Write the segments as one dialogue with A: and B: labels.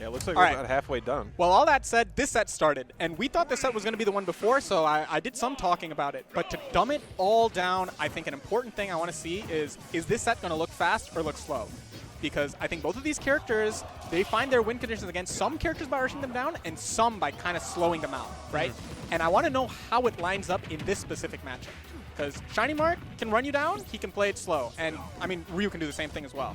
A: Yeah, it looks like we're about halfway done.
B: Well, all that said, this set started, and we thought this set was going to be the one before, so I did some talking about it. But to dumb it all down, I think an important thing I want to see is this set going to look fast or look slow? Because I think both of these characters, they find their win conditions against some characters by rushing them down and some by kind of slowing them out, right? And I want to know how it lines up in this specific matchup. Because Shinymark can run you down, he can play it slow. And, I mean, Ryu can do the same thing as well.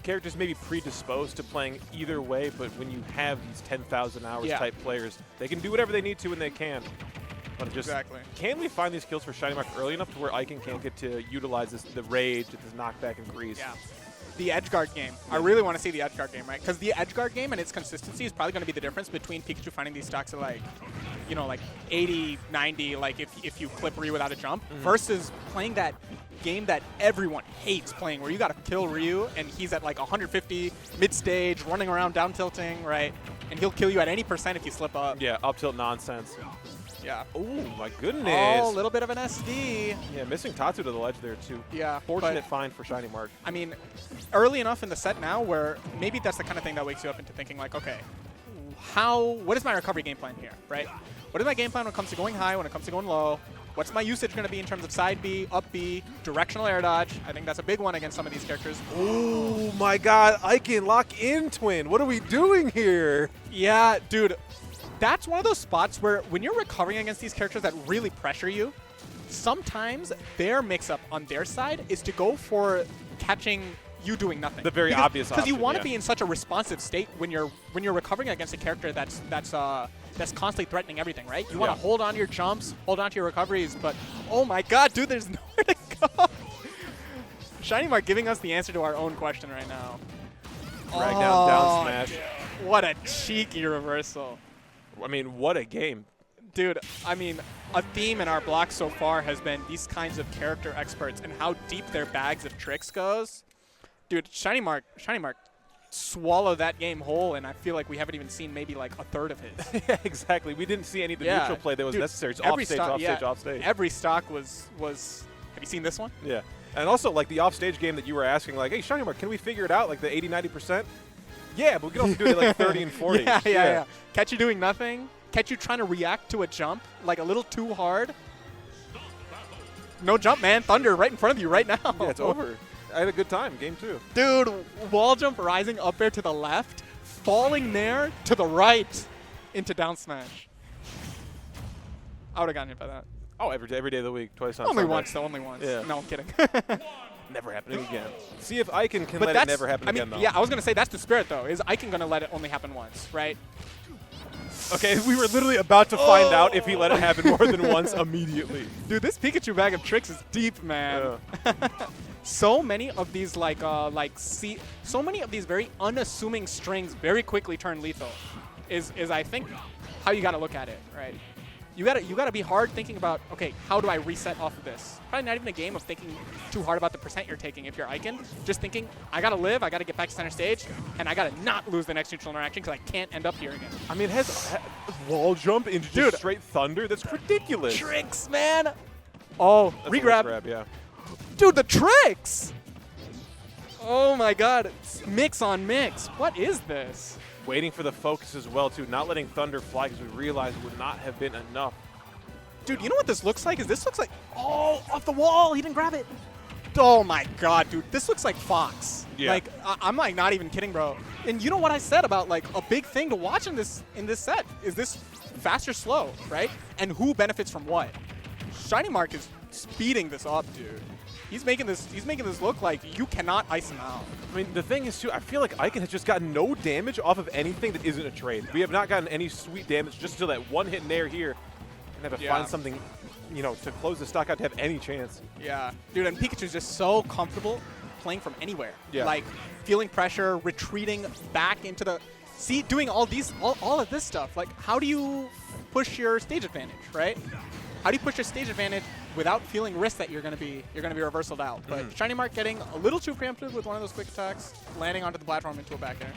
A: Characters may be predisposed to playing either way, but when you have these 10,000 hours type players, they can do whatever they need to when they can. But just, can we find these kills for Shinymark early enough to where Ikan can't get to utilize the rage, this knockback and grease?
B: Yeah. The edge guard game. I really want to see the edge guard game, right? Because the edge guard game and its consistency is probably going to be the difference between Pikachu finding these stocks at like, you know, like 80, 90, like if you clip Ryu without a jump, versus playing that game that everyone hates playing, where you got to kill Ryu and he's at like 150 mid-stage, running around down tilting, right? And he'll kill you at any percent if you slip up.
A: Yeah, up tilt nonsense.
B: Yeah.
A: Oh, my goodness.
B: Oh, a little bit of an SD.
A: Yeah, missing Tatsu to the ledge there, too.
B: Yeah.
A: Fortunate find for Shinymark.
B: I mean, early enough in the set now where maybe that's the kind of thing that wakes you up into thinking like, okay, what is my recovery game plan here, right? What is my game plan when it comes to going high, when it comes to going low? What's my usage going to be in terms of side B, up B, directional air dodge? I think that's a big one against some of these characters.
A: Oh, my God. Ikan, lock in, twin. What are we doing here?
B: Yeah, dude. That's one of those spots where when you're recovering against these characters that really pressure you, sometimes their mix-up on their side is to go for catching you doing nothing.
A: The very obvious option.
B: Because you want to be in such a responsive state when you're recovering against a character that's constantly threatening everything, right? You want to hold on to your jumps, hold on to your recoveries, but oh my God, dude, there's nowhere to go. Shinymark giving us the answer to our own question right now.
A: Drag down smash.
B: Dude, what a cheeky reversal.
A: I mean, what a game.
B: Dude, I mean, a theme in our block so far has been these kinds of character experts and how deep their bags of tricks goes. Dude, Shinymark swallow that game whole, and I feel like we haven't even seen maybe like a third of his.
A: Yeah, exactly. We didn't see any of the neutral play that was necessary. It's off stage, off stage.
B: Every stock was. Have you seen this one?
A: Yeah. And also, like, the off-stage game that you were asking, like, hey, Shinymark, can we figure it out, like the 80, 90%? Yeah, but we can also do it at like 30 and 40.
B: Yeah. Catch you doing nothing. Catch you trying to react to a jump, like a little too hard. No jump, man. Thunder right in front of you right now.
A: Yeah, it's over. I had a good time. Game 2.
B: Dude, wall jump rising up there to the left, falling there to the right into down smash. I would have gotten hit by that.
A: Oh, every day of the week, twice on
B: Only
A: Sunday.
B: once, though. Only once.
A: Yeah.
B: No, I'm kidding.
A: Never happening again. See if Ikan can let it never happen again, though.
B: Yeah, I was going to say that's the spirit, though. Is Ikan going to let it only happen once, right?
A: Okay, we were literally about to find out if he let it happen more than once immediately.
B: Dude, this Pikachu bag of tricks is deep, man. Yeah. So many of these so many of these very unassuming strings very quickly turn lethal. Is I think how you got to look at it, right? You gotta be hard thinking about, okay, how do I reset off of this? Probably not even a game of thinking too hard about the percent you're taking if you're Ikan. Just thinking, I gotta live, I gotta get back to center stage, and I gotta not lose the next neutral interaction because I can't end up here again.
A: I mean, it has wall jump into just straight thunder. That's ridiculous.
B: Tricks, man. Oh,
A: that's
B: regrab.
A: Yeah.
B: Dude, the tricks. Oh my God, mix on mix. What is this?
A: Waiting for the focus as well, too. Not letting thunder fly because we realized it would not have been enough.
B: Dude, you know what this looks like? This looks like, oh, off the wall. He didn't grab it. Oh, my God, dude. This looks like Fox.
A: Yeah.
B: Like, I'm, like, not even kidding, bro. And you know what I said about, like, a big thing to watch in this set is this fast or slow, right? And who benefits from what? Shinymark is speeding this up, dude. He's making this look like you cannot ice him out.
A: I mean, the thing is, too, I feel like Ikan has just gotten no damage off of anything that isn't a trade. We have not gotten any sweet damage just until that one hit in air here. And have to find something, you know, to close the stock out to have any chance.
B: Yeah. Dude, and Pikachu's just so comfortable playing from anywhere.
A: Yeah.
B: Like, feeling pressure, retreating back into the... See, doing all of this stuff. Like, how do you push your stage advantage, right? How do you push your stage advantage without feeling risk that you're gonna be reversaled out? But Shinymark getting a little too preemptive with one of those quick attacks, landing onto the platform into a back air.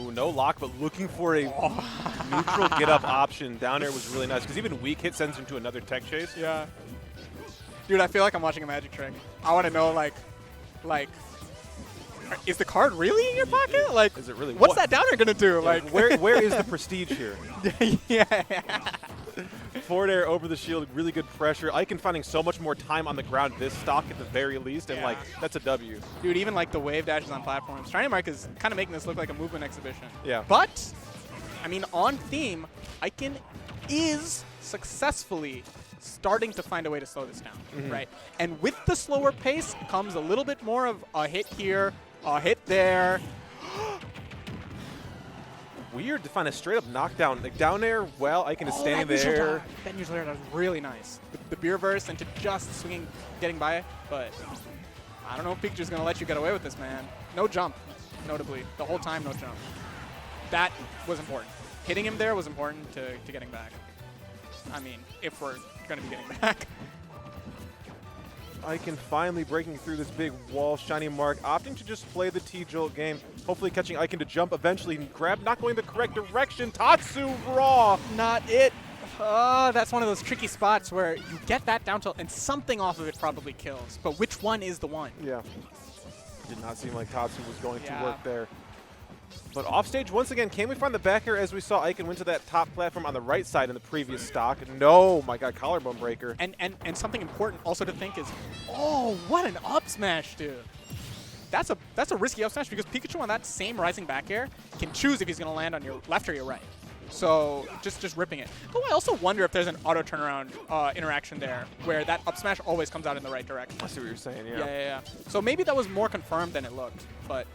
A: Ooh, no lock, but looking for a neutral get-up option. Down air was really nice, because even weak hit sends him to another tech chase.
B: Yeah. Dude, I feel like I'm watching a magic trick. I want to know, like, is the card really in your pocket? Like,
A: is it really?
B: What's that downer going to do?
A: Yeah,
B: like,
A: where is the prestige here?
B: yeah.
A: Forward air over the shield, really good pressure. Ikan finding so much more time on the ground this stock at the very least, and like that's a W.
B: Dude, even like the wave dashes on platforms. Shinymark is kind of making this look like a movement exhibition.
A: Yeah.
B: But, I mean, on theme, Ikan is successfully starting to find a way to slow this down, right? And with the slower pace comes a little bit more of a hit here, a hit there.
A: Weird to find a straight up knockdown. Like down air, well, Ikan is standing there.
B: That neutral air was really nice. The beer burst into just swinging, getting by, but I don't know if Pikachu's going to let you get away with this, man. No jump, notably. The whole time, no jump. That was important. Hitting him there was important to getting back. I mean, if we're going to be getting back.
A: Ikan finally breaking through this big wall. Shinymark opting to just play the T-Jolt game. Hopefully catching Ikan to jump eventually and grab, not going the correct direction. Tatsu raw.
B: Not it. That's one of those tricky spots where you get that down tilt and something off of it probably kills. But which one is the one?
A: Yeah. Did not seem like Tatsu was going to work there. But offstage, once again, can we find the back air as we saw Ikan went to that top platform on the right side in the previous stock? No, my God, collarbone breaker.
B: And something important also to think is, oh, what an up smash, dude. That's a risky up smash because Pikachu on that same rising back air can choose if he's going to land on your left or your right. So just ripping it. Though I also wonder if there's an auto turnaround interaction there where that up smash always comes out in the right direction.
A: I see what you're saying,
B: Yeah. So maybe that was more confirmed than it looked, but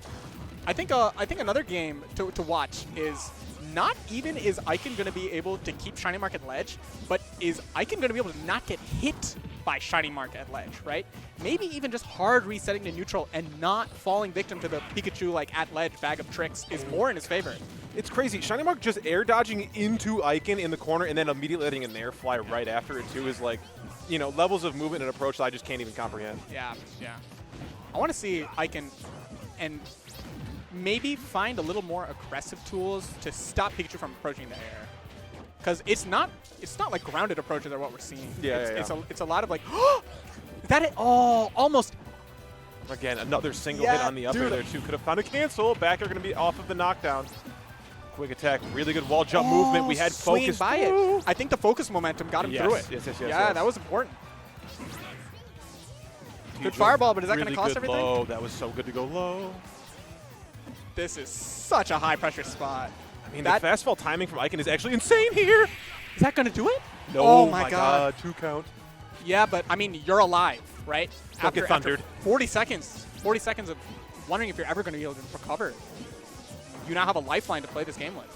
B: I think another game to watch is not even is Ikan going to be able to keep Shinymark at ledge, but is Ikan going to be able to not get hit by Shinymark at ledge, right? Maybe even just hard resetting to neutral and not falling victim to the Pikachu like at ledge bag of tricks is more in his favor.
A: It's crazy. Shinymark just air dodging into Ikan in the corner and then immediately letting an air fly right after it too is like, you know, levels of movement and approach that I just can't even comprehend.
B: Yeah. I want to see Ikan and maybe find a little more aggressive tools to stop Pikachu from approaching the air. Because it's not like grounded approaches are what we're seeing. It's a lot of like, almost.
A: Again, another single hit on the up air there too. Could have found a cancel. Back air going to be off of the knockdown. Quick attack, really good wall jump movement. We had focus.
B: By it. I think the focus momentum got him through it.
A: Yes.
B: Yeah, that was important. Good fireball, but is that going to cost everything?
A: Low. That was so good to go low.
B: This is such a high-pressure spot.
A: I mean, the fast fall timing from Ikan is actually insane here.
B: Is that going to do it?
A: No, oh my God. 2 count.
B: Yeah, but, I mean, you're alive, right?
A: Don't get thundered.
B: After 40 seconds of wondering if you're ever going to be able to recover. You now have a lifeline to play this game with.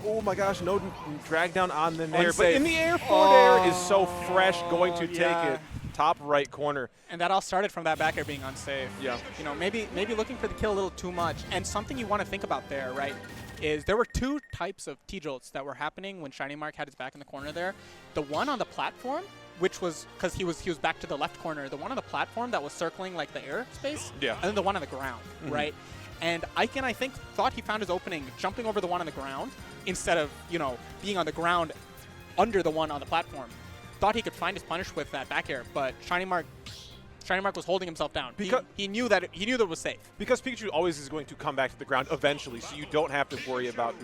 A: Oh my gosh, no drag down on the nair. But in the air, forward air is so fresh, going to take it. Top right corner.
B: And that all started from that back air being unsafe.
A: Yeah.
B: You know, maybe looking for the kill a little too much. And something you want to think about there, right, is there were 2 types of T-Jolts that were happening when Shinymark had his back in the corner there. The one on the platform, which was because he was back to the left corner. The one on the platform that was circling like the air space.
A: Yeah.
B: And then the one on the ground, right? And Ikan, I think, thought he found his opening jumping over the one on the ground instead of, you know, being on the ground under the one on the platform. Thought he could find his punish with that back air, but Shinymark was holding himself down. He knew that it was safe. Because
A: Pikachu always is going to come back to the ground eventually, so you don't have to worry about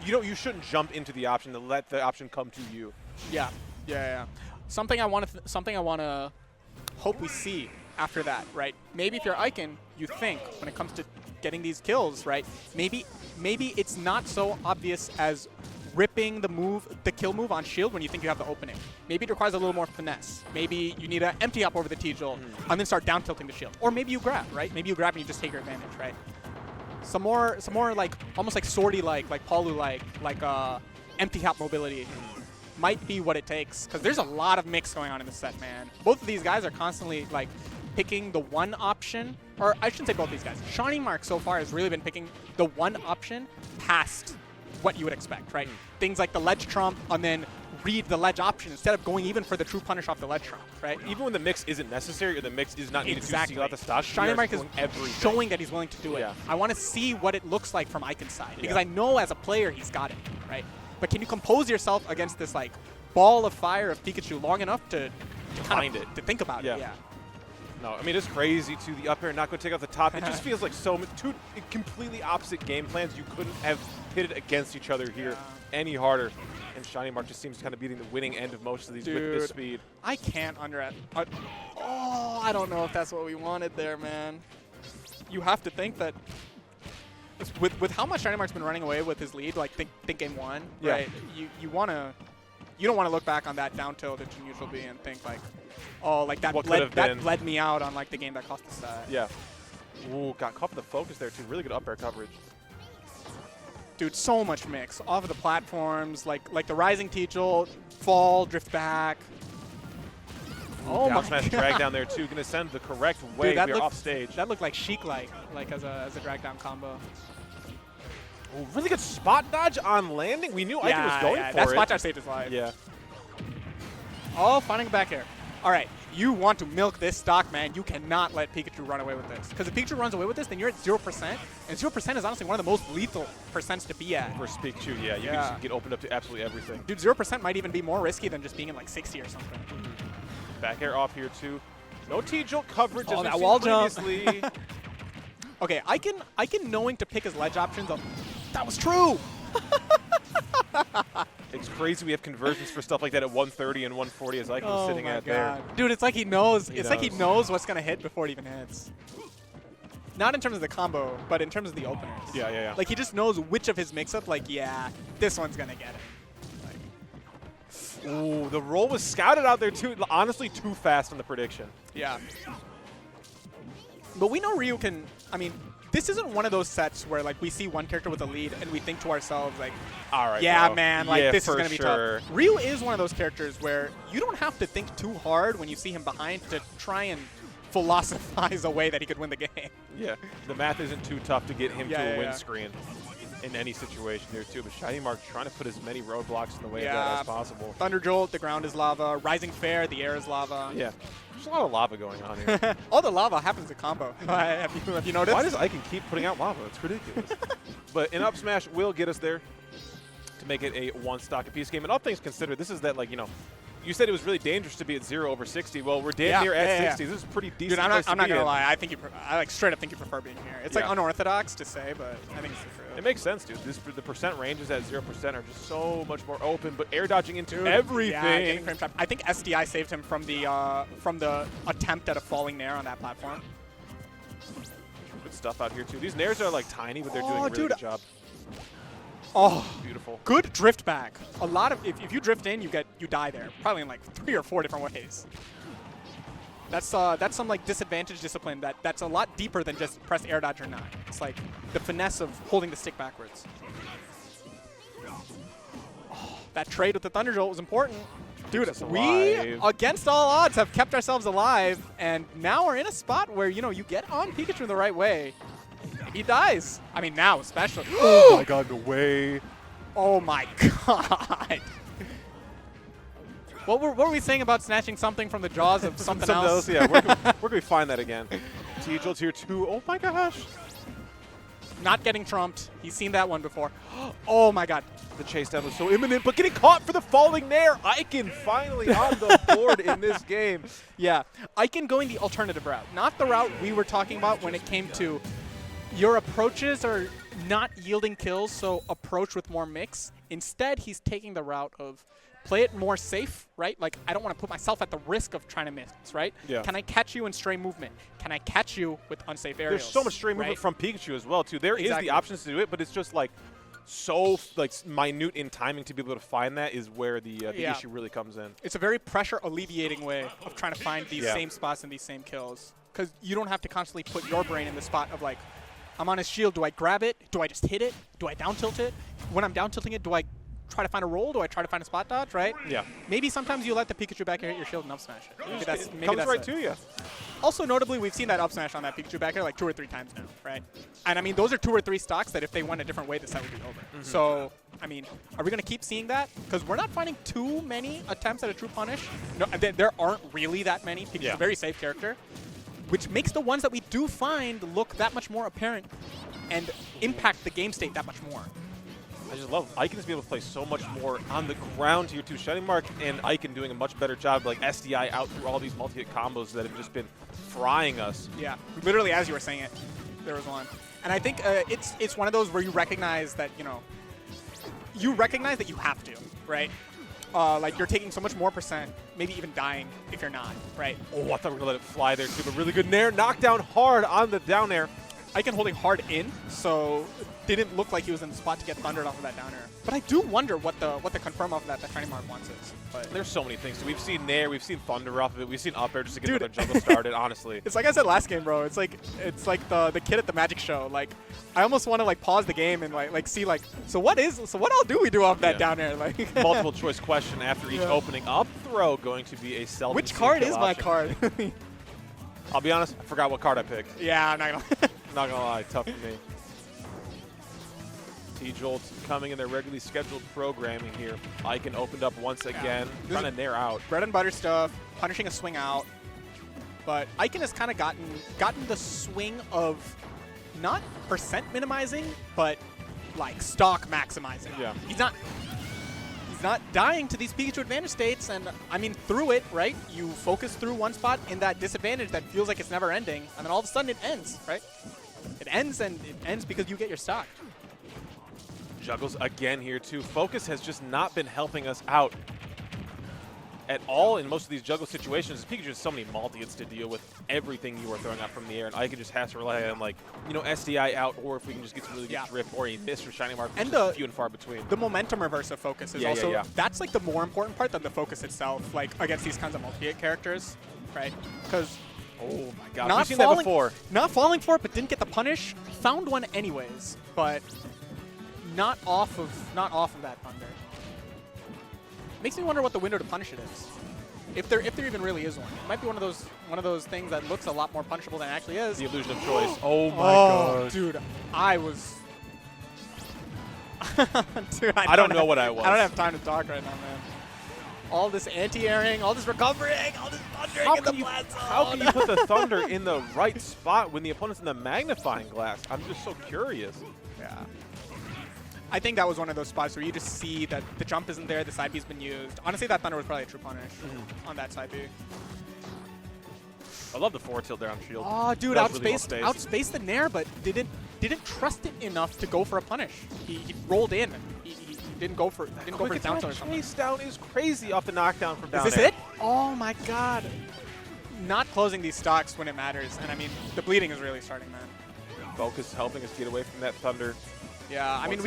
A: you shouldn't jump into the option to let the option come to you.
B: Yeah. Something I want to hope we see after that, right? Maybe if you're Ikan, you think when it comes to getting these kills, right? Maybe it's not so obvious as ripping the kill move on shield when you think you have the opening. Maybe it requires a little more finesse. Maybe you need an empty hop over the T-Jolt and then start down tilting the shield. Or maybe you grab, right? Maybe you grab and you just take your advantage, right? Some more like almost like Swordy like Palu like empty hop mobility might be what it takes, because there's a lot of mix going on in the set, man. Both of these guys are constantly like picking the one option, or I shouldn't say both these guys. Shinymark so far has really been picking the one option past what you would expect, right? Things like the ledge trump and then read the ledge option instead of going even for the true punish off the ledge trump, right?
A: Even when the mix isn't necessary or the mix is not needed to seal out the stock,
B: Shinymark is showing that he's willing to do it. I want to see what it looks like from Ikan's side, because I know as a player he's got it, right? But can you compose yourself against this like ball of fire of Pikachu long enough to kind of to think about it? Yeah.
A: No, I mean, it's crazy to the up air not going to take off the top. It just feels like two completely opposite game plans. You couldn't have pitted against each other here any harder. And Shinymark just seems kind of beating the winning end of most of these with this speed.
B: I can't oh, I don't know if that's what we wanted there, man. You have to think that with how much Shinymark's been running away with his lead, like think game one, right? You don't want to look back on that down tilt into neutral B and think like, oh, like that bled me out on like the game that cost the set.
A: Yeah. Ooh, got caught in the focus there too. Really good up air coverage.
B: Dude, so much mix off of the platforms, like the rising teachel, fall, drift back.
A: Oh my smash drag down there too. Gonna send the correct way.
B: Dude,
A: we're off stage.
B: That looked like Sheik-like, like as a drag down combo.
A: Ooh, really good spot dodge on landing. We knew Ikan was going for
B: that
A: it.
B: spot dodge saved his life.
A: Yeah.
B: Oh, finding a back air. All right, you want to milk this stock, man. You cannot let Pikachu run away with this. Because if Pikachu runs away with this, then you're at 0%. And 0% is honestly one of the most lethal percents to be at.
A: For Pikachu, yeah. You can just get opened up to absolutely everything.
B: Dude, 0% might even be more risky than just being in like 60 or something.
A: Back air off here too. No T-jolt coverage as
B: that
A: we've
B: wall
A: seen
B: jump.
A: previously.
B: Okay, Ikan knowing to pick his ledge options. That was true.
A: It's crazy we have conversions for stuff like that at 130 and 140 as Ikan was sitting at there.
B: Dude, it's like he knows. It's like he knows what's gonna hit before it even hits. Not in terms of the combo, but in terms of the openers.
A: Yeah.
B: Like he just knows which of his mix-up. Like, yeah, this one's gonna get it.
A: Ooh, the roll was scouted out there too. Honestly, too fast on the prediction.
B: Yeah. But we know Ryu can. I mean, this isn't one of those sets where like we see one character with a lead and we think to ourselves like,
A: all right,
B: yeah,
A: bro.
B: man, like this is gonna be
A: sure.
B: tough. Ryu is one of those characters where you don't have to think too hard when you see him behind to try and philosophize a way that he could win the game.
A: Yeah, the math isn't too tough to get him to a win screen in any situation here too. But Shinymark trying to put as many roadblocks in the way of that as possible.
B: Thunder Jolt, the ground is lava. Rising Fair, the air is lava.
A: Yeah, there's a lot of lava going on here.
B: All the lava happens to combo. have you noticed?
A: Why does Ikan keep putting out lava? It's ridiculous. But an up smash will get us there to make it a one stock apiece game. And all things considered, this is that, like, you know, you said it was really dangerous to be at 0 over 60. Well, we're damn near at 60. This is pretty decent.
B: Dude, I'm not gonna lie. I think I like straight up think you prefer being here. It's like unorthodox to say, but I think it's the truth.
A: It makes sense, dude. The percent ranges at 0% are just so much more open, but air dodging into everything.
B: Yeah, getting frame trap. I think SDI saved him from the attempt at a falling nair on that platform.
A: Good stuff out here too. These nairs are like tiny, but they're doing a really good job.
B: Oh,
A: beautiful.
B: Good drift back. A lot of if you drift in, you die there. Probably in like 3 or 4 different ways. That's some like disadvantage discipline that's a lot deeper than just press air dodge or not. It's like the finesse of holding the stick backwards. Oh, that trade with the Thunder Jolt was important. Dude, we, against all odds, have kept ourselves alive, and now we're in a spot where, you know, you get on Pikachu the right way. He dies. I mean, now especially.
A: Oh my god, no way.
B: Oh my god. What were we saying about snatching something from the jaws of something else?
A: Yeah, where can we find that again? T-Jolt's here too. Oh my gosh.
B: Not getting trumped. He's seen that one before. Oh my god.
A: The chase down was so imminent, but getting caught for the falling nair. Ikan finally on the board in this game.
B: Yeah, Ikan going the alternative route. Not the route we were talking about when it came to your approaches are not yielding kills, so approach with more mix. Instead, he's taking the route of play it more safe, right? Like, I don't want to put myself at the risk of trying to miss, right?
A: Yeah.
B: Can I catch you in stray movement? Can I catch you with unsafe aerials?
A: There's so much stray movement from Pikachu as well, too. There is the options to do it, but it's just like so like minute in timing to be able to find that is where the issue really comes in.
B: It's a very pressure alleviating way of trying to find these same spots and these same kills, because you don't have to constantly put your brain in the spot of like, I'm on his shield. Do I grab it? Do I just hit it? Do I down tilt it? When I'm down tilting it, do I try to find a roll? Do I try to find a spot dodge, right?
A: Yeah.
B: Maybe sometimes you let the Pikachu back air hit your shield and up smash it. Maybe that's
A: comes right to you.
B: Also, notably, we've seen that up smash on that Pikachu back air like 2 or 3 times now, right? And I mean, those are 2 or 3 stocks that if they went a different way, the set would be over. So, I mean, are we going to keep seeing that? Because we're not finding too many attempts at a true punish. No, there aren't really that many. Pikachu's a very safe character, which makes the ones that we do find look that much more apparent and impact the game state that much more.
A: I just love Ikan to be able to play so much more on the ground here too. Shinymark and Ikan doing a much better job, like SDI out through all these multi-hit combos that have just been frying us.
B: Yeah, literally as you were saying it, there was one. And I think it's one of those where you recognize that, you recognize that you have to, right? Like you're taking so much more percent, maybe even dying if you're not, right?
A: Oh, I thought we were going to let it fly there too, but really good nair. Knockdown hard on the down air.
B: Ikan holding hard in, so didn't look like he was in the spot to get thundered off of that down air. But I do wonder what the confirm off of that Shinymark wants is. But
A: there's so many things. So we've seen nair, we've seen thunder off of it, we've seen up air just to get the jungle started. Honestly,
B: it's like I said last game, bro. It's like the kid at the magic show. Like I almost want to like pause the game and like see like so what all do we do off that down air? Like
A: multiple choice question after each opening. Up throw going to be a seldom.
B: Which card is my card?
A: I'll be honest, I forgot what card I picked.
B: Yeah, I'm not gonna.
A: Not gonna lie, tough for me. T-Jolt coming in their regularly scheduled programming here. Ikan opened up once again, trying to nair out.
B: Bread and butter stuff, punishing a swing out. But Ikan has kind of gotten the swing of not percent minimizing, but like stock maximizing.
A: Yeah.
B: He's not dying to these Pikachu advantage states, and I mean through it, right? You focus through one spot in that disadvantage that feels like it's never ending, and then all of a sudden it ends, right? It ends, and it ends because you get your stock.
A: Juggles again here too. Focus has just not been helping us out at all in most of these juggle situations. Pikachu has so many multi-hits to deal with everything you are throwing out from the air, and Ikan just has to rely on like, SDI out, or if we can just get some really good drift or a miss from Shinymark, which is few and far between.
B: The momentum reverse of focus is also, that's like the more important part than the focus itself, like against these kinds of multi-hit characters, right? Because
A: oh my god, we've seen that before.
B: Not falling for it, but didn't get the punish. Found one anyways, but not off of that thunder. Makes me wonder what the window to punish it is. If there even really is one. It might be one of those things that looks a lot more punishable than it actually is.
A: The illusion of choice. Oh my god.
B: Dude, I was dude,
A: I don't know what I was.
B: I don't have time to talk right now, man. All this anti-airing, all this recovering, all this thundering in the blast zone.
A: How can you put the thunder in the right spot when the opponent's in the magnifying glass? I'm just so curious.
B: Yeah. I think that was one of those spots where you just see that the jump isn't there, the side B's been used. Honestly, that thunder was probably a true punish on that side B.
A: I love the forward tilt there on shield.
B: Oh, dude, outspaced the nair, but didn't trust it enough to go for a punish. He rolled in. He didn't go for the down tilt or something.
A: Chase down is crazy off the knockdown from down
B: there. Is this it? Oh my god. Not closing these stocks when it matters, and I mean the bleeding is really starting, man.
A: Focus helping us get away from that thunder.
B: Yeah, I mean,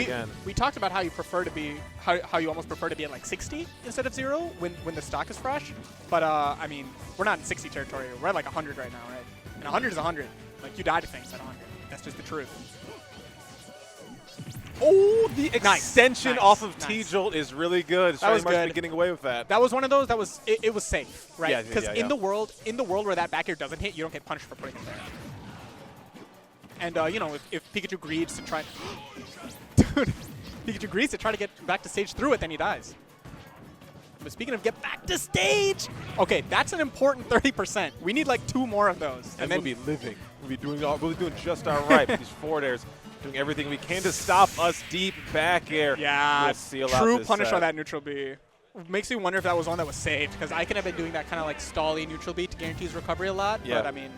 B: we talked about how you prefer to be, how you almost prefer to be at like 60 instead of 0 when the stock is fresh. But I mean, we're not in 60 territory. We're at like 100 right now, right? And 100 is 100. Like you die to things at 100. That's just the truth.
A: Oh, the extension off of T-Jolt is really good.
B: That was good.
A: Been getting away with that.
B: That was one of those that was it was safe, right? Because
A: yeah,
B: in the world where that back air doesn't hit, you don't get punished for putting it there. And, if Pikachu greeds to try... Dude, Pikachu greeds to try to get back to stage through it, then he dies. But speaking of get back to stage... Okay, that's an important 30%. We need, like, 2 more of those.
A: And then we'll be living. We'll be doing just all right with these forward airs. Doing everything we can to stop us deep back air.
B: Yeah,
A: we'll seal
B: true
A: out this
B: punish
A: set.
B: on that neutral B. Makes me wonder if that was one that was saved, because I could have been doing that kind of, like, stally neutral B to guarantee his recovery a lot.
A: Yeah.
B: But, I mean...